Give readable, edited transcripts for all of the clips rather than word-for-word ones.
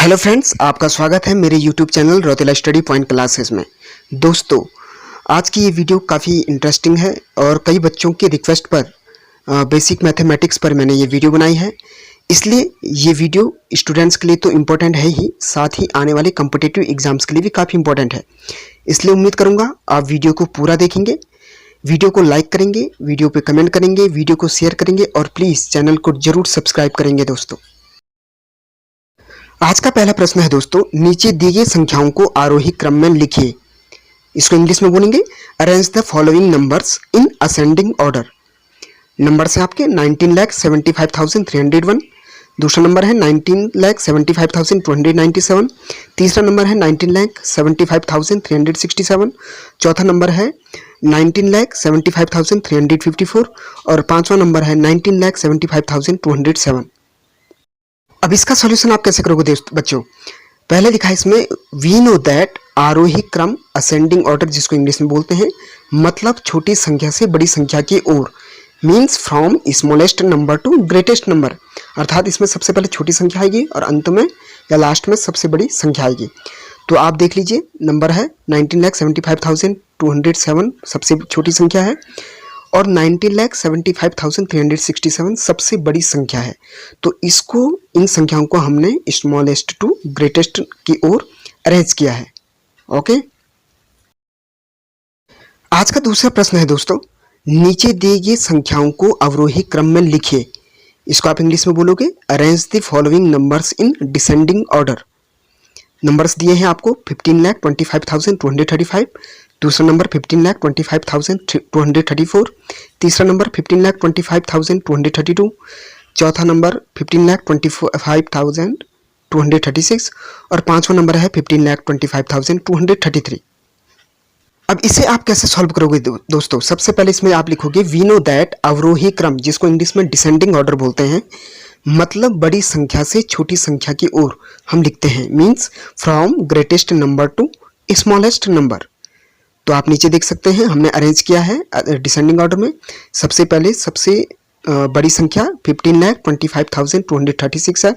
Hello friends, आपका स्वागत है मेरे YouTube channel Rautela study point classes में। दोस्तों, आज की ये वीडियो काफ़ी इंटरेस्टिंग है और कई बच्चों की रिक्वेस्ट पर बेसिक मैथमेटिक्स पर मैंने ये वीडियो बनाई है। इसलिए ये वीडियो स्टूडेंट्स के लिए तो इम्पोर्टेंट है ही, साथ ही आने वाले कॉम्पिटिटिव एग्जाम्स के लिए भी काफ़ी इंपॉर्टेंट है। इसलिए उम्मीद करूँगा आप वीडियो को पूरा देखेंगे, वीडियो को लाइक करेंगे, वीडियो पर कमेंट करेंगे, वीडियो को शेयर करेंगे और प्लीज़ चैनल को जरूर सब्सक्राइब करेंगे। दोस्तों, आज का पहला प्रश्न है दोस्तों, नीचे दी गई संख्याओं को आरोही क्रम में लिखिए। इसको इंग्लिश में बोलेंगे arrange the following numbers in ascending order. Number है आपके 19,75,301, दूसरा नंबर है 19,75,297, तीसरा नंबर है 19,75,367, चौथा नंबर है 19,75,354 और पांचवा नंबर है 19,75,207। अब इसका सॉल्यूशन आप कैसे करोगे बच्चों? पहले लिखा है इसमें वी नो दैट आरोही क्रम असेंडिंग ऑर्डर, जिसको इंग्लिश में बोलते हैं मतलब छोटी संख्या से बड़ी संख्या की ओर, means from smallest number to greatest number. अर्थात इसमें सबसे पहले छोटी संख्या आएगी और अंत में या लास्ट में सबसे बड़ी संख्या आएगी। तो आप देख लीजिए, नंबर है 19,75,207 सबसे छोटी संख्या है और 19,75,367 सबसे बड़ी संख्या है। तो इसको, इन संख्याओं को हमने स्मॉलेस्ट टू ग्रेटेस्ट की ओर अरेंज किया है। ओके, आज का दूसरा प्रश्न है दोस्तों, नीचे दी गई संख्याओं को अवरोही क्रम में लिखिए। इसको आप इंग्लिश में बोलोगे arrange the following numbers in descending order. Numbers दिए हैं आपको 15,25,235, दूसरा नंबर 15,25,234, तीसरा नंबर 15,25,232, चौथा नंबर 15,25,236 और पांचवा नंबर है 15,25,233। अब इसे आप कैसे सॉल्व करोगे दोस्तों? सबसे पहले इसमें आप लिखोगे वी नो दैट अवरोही क्रम, जिसको इंग्लिश में डिसेंडिंग ऑर्डर बोलते हैं, मतलब बड़ी संख्या से छोटी संख्या की ओर हम लिखते हैं, means from greatest number two smallest number. तो आप नीचे देख सकते हैं हमने अरेंज किया है डिसेंडिंग ऑर्डर में। सबसे पहले सबसे बड़ी संख्या 15,25,236 है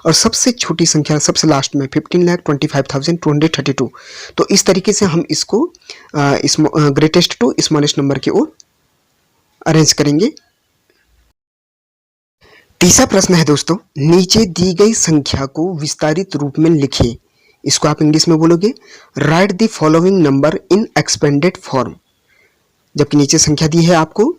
और सबसे छोटी संख्या सबसे लास्ट में 15,25,232। तो इस तरीके से हम इसको ग्रेटेस्ट टू स्मॉलेस्ट नंबर की ओर अरेंज करेंगे। तीसरा प्रश्न है दोस्तों, नीचे दी गई संख्या को विस्तारित रूप में लिखिए। इसको आप इंग्लिश में बोलोगे right the following number in expanded form. जबकि नीचे संख्या दी है आपको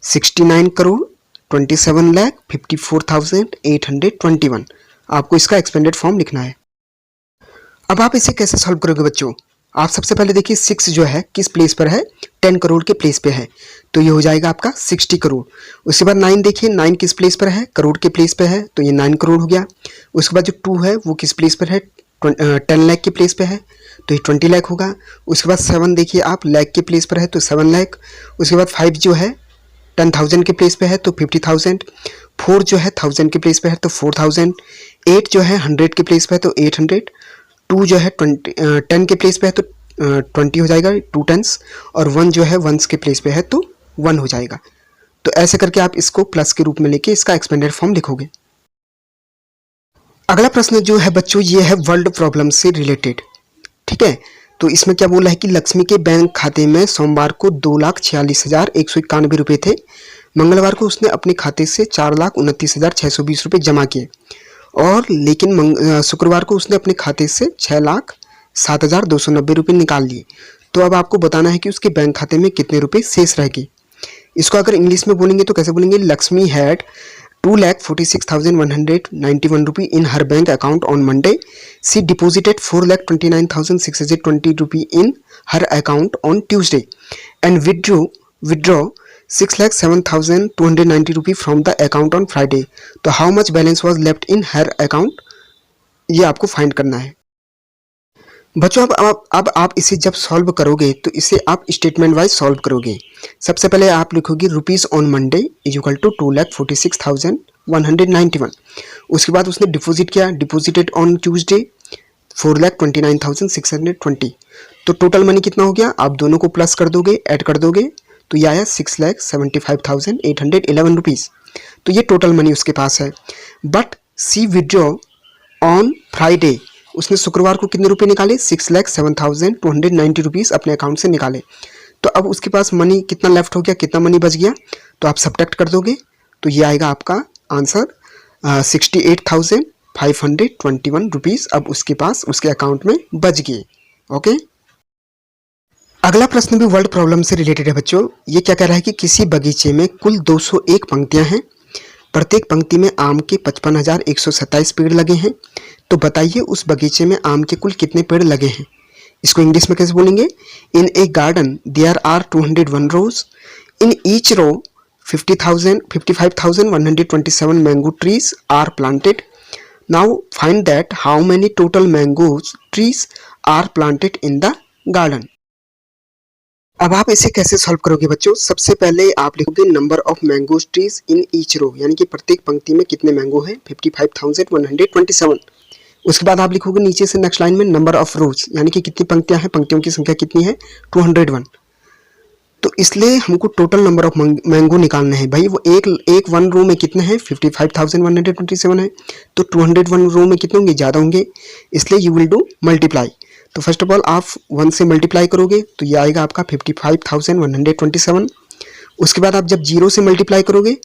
69,27,54,821। आपको इसका एक्सपेंडेड फॉर्म लिखना है। अब आप इसे कैसे सॉल्व करोगे बच्चों? आप सबसे पहले देखिए 6 जो है किस प्लेस पर है, 10 करोड़ के प्लेस पे है, तो ये हो जाएगा आपका 60 करोड़। उसके बाद 9 देखिए, 9 किस प्लेस पर है, करोड़ के प्लेस पे है, तो ये 9 करोड़ हो गया। उसके बाद जो 2 है वो किस प्लेस पर है, 10 लाख के प्लेस पे है, तो ये 20 लाख होगा। उसके बाद 7 देखिए आप लाख के प्लेस पर है तो 7 लाख। उसके बाद 5 जो है 10,000 के प्लेस पे है तो 50,000। 4 जो है 1000 के प्लेस पे है तो 4,000। 8 जो है 100 के प्लेस पे है तो 800। 2 जो है 10 के प्लेस पे है तो 20 हो जाएगा, 2 टेंस। और 1 जो है 1s के प्लेस पे है तो 1 हो जाएगा। तो ऐसे करके आप इसको प्लस के रूप में लेके इसका एक्सपेंडेड फॉर्म लिखोगे। अगला प्रश्न जो है बच्चों, ये है वर्ल्ड प्रॉब्लम से रिलेटेड। ठीक है, तो इसमें क्या बोला है कि लक्ष्मी के बैंक खाते में सोमवार को 2,46,191 रुपये थे। मंगलवार को उसने अपने खाते से 4,29,620 रुपये जमा किए और लेकिन शुक्रवार को उसने अपने खाते से 6,07,290 रुपये निकाल लिए। तो अब आपको बताना है कि उसके बैंक खाते में कितने रुपये शेष रह गए। इसको अगर इंग्लिश में बोलेंगे तो कैसे बोलेंगे, Lakshmi had 2,46,191 rupee in her bank account on Monday. She deposited 4,29,620 rupee in her account on Tuesday and withdraw 6,07,290 rupee from the account on Friday. तो how much balance was left in her account? ये आपको find करना है बच्चों। अब आप इसे जब सॉल्व करोगे तो इसे आप स्टेटमेंट वाइज सॉल्व करोगे। सबसे पहले आप लिखोगे rupees on Monday is equal to 2,46,191। उसके बाद उसने डिपॉजिट किया, डिपॉजिटेड ऑन ट्यूसडे 4,29,620। तो टोटल मनी कितना हो गया? आप दोनों को प्लस कर दोगे, ऐड कर दोगे, तो ये आया 6,75,811 रुपीज़। तो ये टोटल मनी उसके पास है। But she withdraw on Friday, उसने शुक्रवार को कितने रुपए निकाले? 6,07,290 रुपीज़ अपने अकाउंट से निकाले। तो अब उसके पास मनी कितना लेफ्ट हो गया, कितना मनी बच गया? तो आप सब्ट्रैक्ट कर दोगे तो ये आएगा आपका आंसर 68,521 रुपीज़ अब उसके पास उसके अकाउंट में बच गए। ओके, अगला प्रश्न भी वर्ड प्रॉब्लम से रिलेटेड है बच्चों। ये क्या कह रहा है कि किसी बगीचे में कुल 201 पंक्तियां हैं, प्रत्येक पंक्ति में आम के 55,127 पेड़ लगे हैं। तो बताइए उस बगीचे में आम के कुल कितने पेड़ लगे हैं? इसको इंग्लिश में कैसे बोलेंगे? In a garden there are 201 rose, in each row 55,127 mango trees are planted. Now find that how many total mango trees are planted in the garden. अब आप इसे कैसे सॉल्व करोगे बच्चों? सबसे पहले आप लिखोगे number of mango trees in each row, यानी कि प्रत्येक पंक्ति में कितने मैंगो हैं? 55,127। उसके बाद आप लिखोगे नीचे से नेक्स्ट लाइन में नंबर ऑफ रोज, यानी कि कितनी पंक्तियां हैं, पंक्तियों की संख्या कितनी है? 201। तो इसलिए हमको टोटल नंबर ऑफ मैंगो निकालना है भाई। वो एक वन रो में कितने हैं? 55,127 है। तो 201 रो में कितने होंगे? ज़्यादा होंगे, इसलिए यू विल डू मल्टीप्लाई। तो फर्स्ट ऑफ ऑल आप 1 से मल्टीप्लाई करोगे तो ये आएगा आपका 55,127। उसके बाद आप जब 0 से मल्टीप्लाई करोगे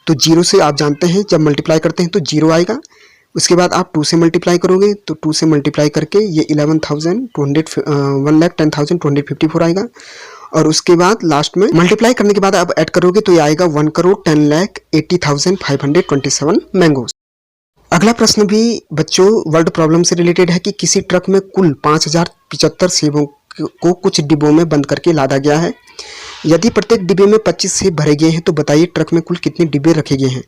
तो 0 से आप जानते हैं जब मल्टीप्लाई करते हैं तो 0 आएगा। उसके बाद आप 2 से मल्टीप्लाई करोगे तो 2 से मल्टीप्लाई करके ये 1,10,254 आएगा। और उसके बाद लास्ट में मल्टीप्लाई करने के बाद आप ऐड करोगे तो ये आएगा 1,10,80,527 मैंगोज। अगला प्रश्न भी बच्चों वर्ड प्रॉब्लम से रिलेटेड है कि किसी ट्रक में कुल 5,075 सेबों को कुछ डिब्बों में बंद करके लादा गया है। यदि प्रत्येक डिब्बे में 25 सेब भरे गए हैं तो बताइए ट्रक में कुल कितने डिब्बे रखे गए हैं?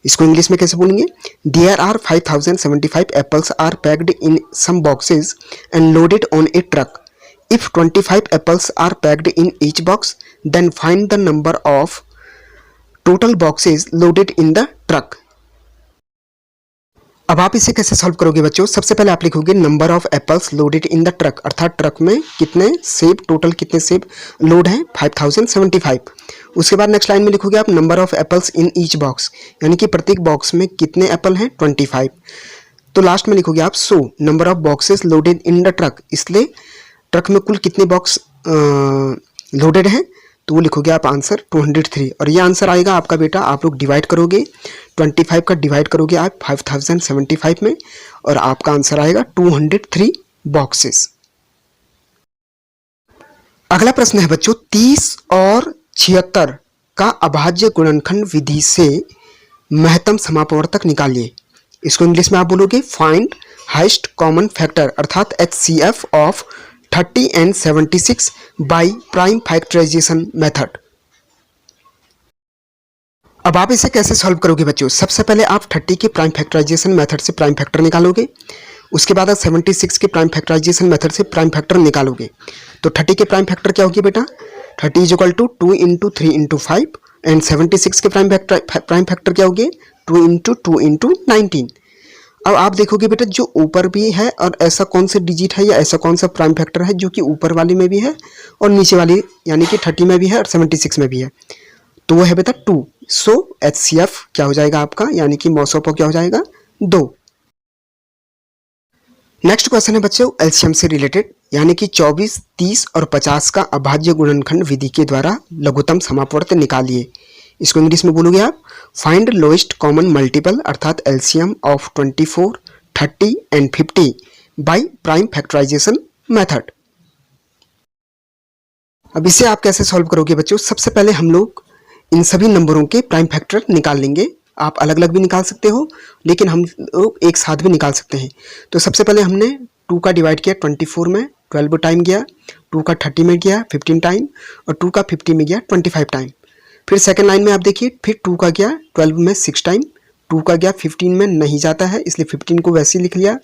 इसको इंग्लिश में कैसे बोलेंगे? There are 5,075 apples are packed in some boxes and loaded on a truck. If 25 apples are packed in each box then find the number of total boxes loaded in the truck. अब आप इसे कैसे solve करोगे बच्चों? सबसे पहले आप लिखोगे number of apples loaded in the truck, अर्थात ट्रक में कितने सेब, टोटल कितने सेब लोड हैं? 5,075। उसके बाद नेक्स्ट लाइन में लिखोगे आप number of apples in each box, यानी कि प्रत्येक बॉक्स में कितने एप्पल हैं? 25। तो लास्ट में लिखोगे आप so number of boxes loaded in the truck, इसलिए ट्रक में कुल कितने बॉक्स लोडेड हैं? तो वो लिखोगे आप आंसर 203। और ये आंसर आएगा आपका बेटा, आप लोग डिवाइड करोगे 25 का डिवाइड करोगे आप 5,075 में और आपका आंसर आएगा 203 बॉक्सेस। अगला प्रश्न है बच्चों 30 और 76 का अभाज्य गुणनखंड विधि से महत्तम समापवर्तक निकालिए। इसको इंग्लिश में आप बोलोगे फाइंड हाईएस्ट कॉमन फैक्टर अर्थात HCF of 30 and 76 by prime factorization method. अब आप इसे कैसे सॉल्व करोगे बच्चों? सबसे पहले आप 30 के प्राइम फैक्टराइजेशन मेथड से प्राइम फैक्टर निकालोगे। उसके बाद आप 76 के प्राइम फैक्टराइजेशन मेथड से प्राइम फैक्टर निकालोगे। तो 30 के प्राइम फैक्टर क्या होगी बेटा? 30 is equal to 2 into 3 into 5 and 76 के प्राइम फैक्टर क्या होगी? 2 इंटू 2 इंटू 19। अब आप देखोगे बेटा जो ऊपर भी है और ऐसा कौन सा डिजिट है या ऐसा कौन सा प्राइम फैक्टर है जो कि ऊपर वाली में भी है और नीचे वाली यानी कि 30 में भी है और 76 में भी है, तो वो है बेटा 2। सो HCF क्या हो जाएगा आपका, यानी कि मॉसोपो क्या हो जाएगा? 2। नेक्स्ट क्वेश्चन है बच्चों एलसीएम से रिलेटेड, यानी कि 24, 30 और 50 का अभाज्य गुणनखंड विधि के द्वारा लघुत्तम समापवर्त निकालिए। इसको इंग्लिश में बोलोगे आप फाइंड लोएस्ट कॉमन मल्टीपल अर्थात LCM of 24, 30 and 50 by prime factorization method. अब इसे आप कैसे सॉल्व करोगे बच्चों? सबसे पहले हम लोग इन सभी नंबरों के प्राइम फैक्टर निकाल लेंगे। आप अलग अलग भी निकाल सकते हो लेकिन हम लोग एक साथ भी निकाल सकते हैं। तो सबसे पहले हमने 2 का डिवाइड किया 24 में 12 टाइम गया, 2 का 30 में गया 15 टाइम और 2 का 50 में गया 25 टाइम। फिर सेकंड लाइन में आप देखिए फिर 2 का गया 12 में 6 टाइम, 2 का गया 15 में नहीं जाता है इसलिए 15 को वैसे ही लिख लिया।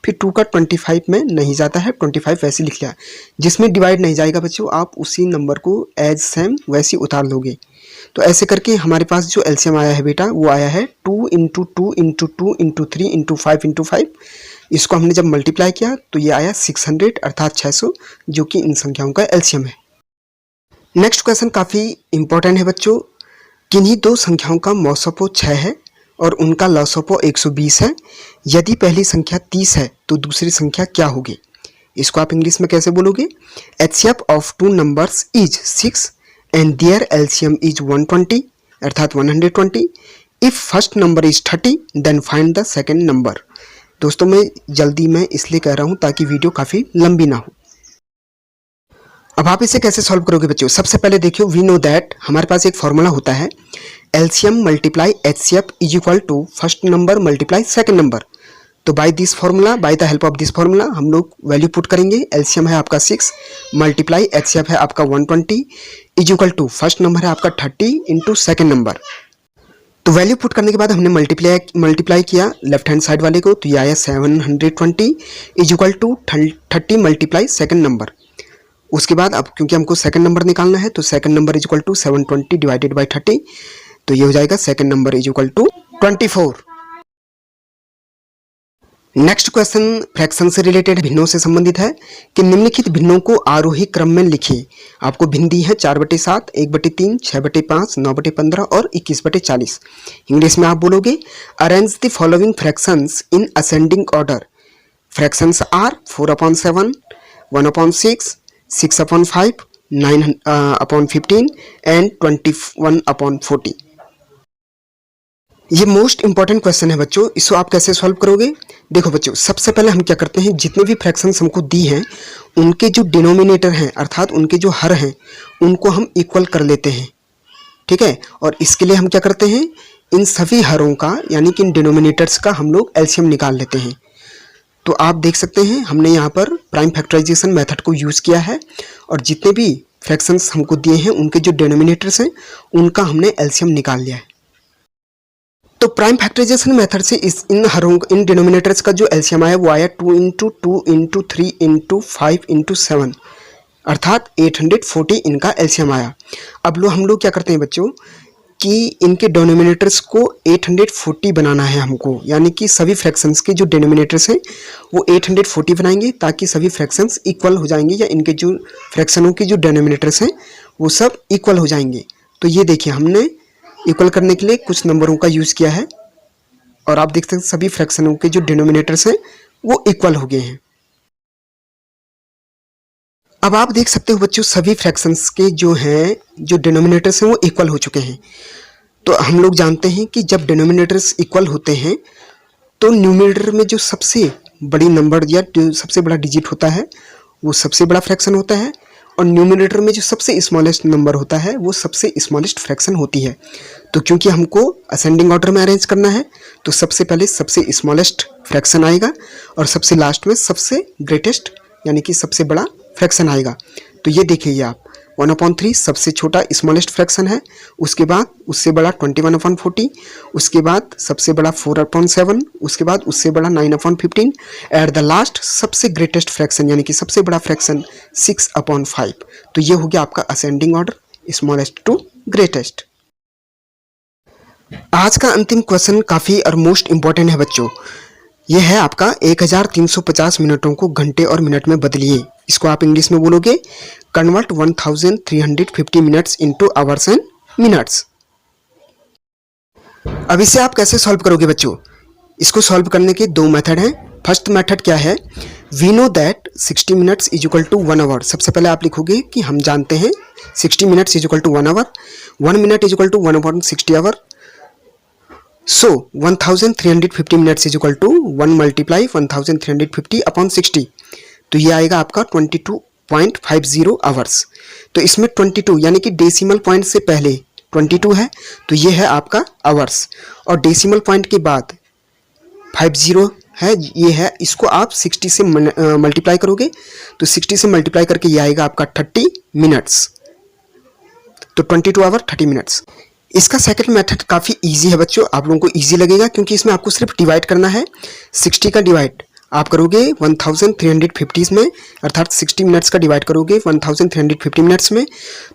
फिर 2 का 25 में नहीं जाता है 25 वैसे लिख लिया। जिसमें डिवाइड नहीं जाएगा बच्चों आप उसी नंबर को एज सेम वैसे उतार लोगे। तो ऐसे करके हमारे पास जो एलसीएम आया है बेटा वो आया है 2 into 2 into 2 into 3 into 5 into 5। इसको हमने जब मल्टीप्लाई किया तो ये आया 600 अर्थात 600 जो कि इन संख्याओं का एलसीएम है। नेक्स्ट क्वेश्चन काफ़ी इंपॉर्टेंट है बच्चों, किन्हीं दो संख्याओं का मौसोपो 6 है और उनका लॉसोपो 120 है। यदि पहली संख्या 30 है तो दूसरी संख्या क्या होगी? इसको आप इंग्लिश में कैसे बोलोगे? HCF of two numbers is 6 and there LCM is 120 अर्थात 120। If first number is 30 then find the second number. दोस्तों मैं जल्दी में इसलिए कह रहा हूं ताकि वीडियो काफ़ी लंबी ना हो। अब आप इसे कैसे सॉल्व करोगे बच्चों? सबसे पहले देखियो, वी नो दैट हमारे पास एक फॉर्मूला होता है LCM multiply HCF is equal to first number multiply second number. तो by this formula, by the help of this formula हम लोग वैल्यू पुट करेंगे। LCM है आपका 6 मल्टीप्लाई HCF है आपका 120 is equal to first number है आपका 30 इंटू सेकेंड नंबर। तो वैल्यू पुट करने के बाद हमने मल्टीप्लाई किया लेफ्ट हैंड साइड वाले को, तो ये आया 720 is equal to 30 multiply second number. उसके बाद अब क्योंकि हमको सेकंड नंबर निकालना है तो second number is equal to 720 divided by 30, तो ये हो जाएगा second number is equal to 24। Next question fraction से रिलेटेड, भिन्नों से संबंधित है कि निम्नलिखित भिन्नों को आरोही क्रम में लिखिए। आपको भिन्न दी है 4/7, 1/3, 6/5, 9/15 और 21/40। इंग्लिश में आप बोलोगे arrange the following fractions in ascending order. Fractions are 4/7, 1/6, 6/5, 9/15 and 21/40। ये मोस्ट इंपॉर्टेंट क्वेश्चन है बच्चों, इसको आप कैसे सॉल्व करोगे? देखो बच्चों, सबसे पहले हम क्या करते हैं, जितने भी फ्रैक्शंस हमको दी हैं उनके जो डिनोमिनेटर हैं अर्थात उनके जो हर हैं उनको हम इक्वल कर लेते हैं, ठीक है। और इसके लिए हम क्या करते हैं, इन सभी हरों का यानी कि इन डिनोमिनेटर्स का हम लोग LCM निकाल लेते हैं। तो आप देख सकते हैं हमने यहाँ पर प्राइम फैक्टराइजेशन मेथड को यूज़ किया है और जितने भी फ्रैक्शंस हमको दिए हैं उनके जो डिनोमिनेटर्स हैं उनका हमने LCM निकाल लिया है। तो प्राइम फैक्टराइजेशन मेथड से इन डिनोमिनेटर्स का जो LCM आया वो आया 2 इंटू 2 इंटू 3 इंटू 5 इंटू 7 अर्थात 840 इनका LCM आया। अब हम लोग क्या करते हैं बच्चों कि इनके डिनोमिनेटर्स को 840 बनाना है हमको, यानी कि सभी फ्रैक्शंस के जो डिनोमिनेटर्स हैं वो 840 बनाएंगे ताकि सभी फ्रैक्शंस इक्वल हो जाएंगे या इनके जो फ्रैक्शनों के जो डिनोमिनेटर्स हैं वो सब इक्वल हो जाएंगे। तो ये देखिए हमने इक्वल करने के लिए कुछ नंबरों का यूज़ किया है और आप देख सकते हैं सभी फ्रैक्शनों के जो डिनोमिनेटर्स हैं वो इक्वल हो गए हैं। अब आप देख सकते हो बच्चों सभी फ्रैक्शंस के जो हैं जो डिनोमिनेटर्स हैं वो इक्वल हो चुके हैं। तो हम लोग जानते हैं कि जब डिनोमिनेटर्स इक्वल होते हैं तो न्यूमरेटर में जो सबसे बड़ी नंबर या जो सबसे बड़ा डिजिट होता है वो सबसे बड़ा फ्रैक्शन होता है और न्यूमरेटर में जो सबसे स्मॉलेस्ट नंबर होता है वो सबसे स्मॉलेस्ट फ्रैक्शन होती है। तो क्योंकि हमको असेंडिंग ऑर्डर में अरेंज करना है तो सबसे पहले सबसे स्मॉलेस्ट फ्रैक्शन आएगा और सबसे लास्ट में सबसे ग्रेटेस्ट यानी कि सबसे बड़ा फ्रैक्शन आएगा। तो ये देखिए आप 1/3 सबसे छोटा स्मॉलेस्ट फ्रैक्शन है, उसके बाद उससे बड़ा 21/40, उसके बाद सबसे बड़ा 4/7, उसके बाद उससे बड़ा 9/15, एट द लास्ट सबसे ग्रेटेस्ट फ्रैक्शन यानी कि सबसे बड़ा फ्रैक्शन 6/5। तो ये हो गया आपका ascending order smallest to greatest. आज का अंतिम क्वेश्चन काफ़ी और मोस्ट इंपॉर्टेंट है बच्चों, ये है आपका 1350 मिनटों को घंटे और मिनट में बदलिए। इसको आप इंग्लिश में बोलोगे convert 1350 minutes into hours and minutes. अब इसे आप कैसे सॉल्व करोगे बच्चों? इसको सॉल्व करने के दो मेथड हैं। फर्स्ट मेथड क्या है, we know that 60 minutes is equal to 1 hour. सबसे पहले आप लिखोगे कि हम जानते हैं 60 minutes is equal to 1 hour, 1 minute is equal to 1/60 hour. So 1350 minutes is equal to 1 multiply 1350 upon 60, तो ये आएगा आपका 22.50 आवर्स। तो इसमें 22 यानी कि डेसिमल पॉइंट से पहले 22 है तो ये है आपका आवर्स और डेसिमल पॉइंट के बाद 50 है ये है, इसको आप 60 से मल्टीप्लाई करोगे तो 60 से मल्टीप्लाई करके ये आएगा आपका 30 मिनट्स। तो 22 आवर 30 मिनट्स। इसका सेकंड मेथड काफ़ी इजी है बच्चों, आप लोगों को इजी लगेगा क्योंकि इसमें आपको सिर्फ डिवाइड करना है। 60 का डिवाइड आप करोगे 1350 में अर्थात 60 मिनट्स का डिवाइड करोगे 1350 मिनट्स में,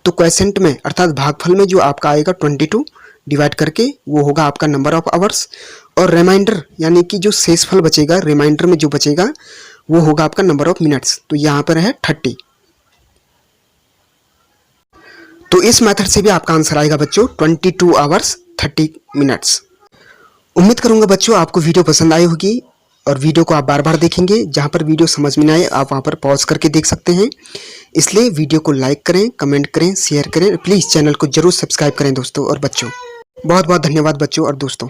तो क्वोशिएंट में अर्थात भागफल में जो आपका आएगा 22 डिवाइड करके वो होगा आपका नंबर ऑफ आवर्स और रिमाइंडर यानी कि जो शेषफल बचेगा रिमाइंडर में जो बचेगा वो होगा आपका नंबर ऑफ मिनट्स। तो यहाँ पर है 30। तो इस मेथड से भी आपका आंसर आएगा बच्चों 22 आवर्स 30 मिनट्स। उम्मीद करूंगा बच्चों आपको वीडियो पसंद आई होगी और वीडियो को आप बार बार देखेंगे। जहां पर वीडियो समझ में ना आए आप वहां पर पॉज करके देख सकते हैं। इसलिए वीडियो को लाइक करें, कमेंट करें, शेयर करें, प्लीज़ चैनल को जरूर सब्सक्राइब करें दोस्तों और बच्चों। बहुत बहुत धन्यवाद बच्चों और दोस्तों।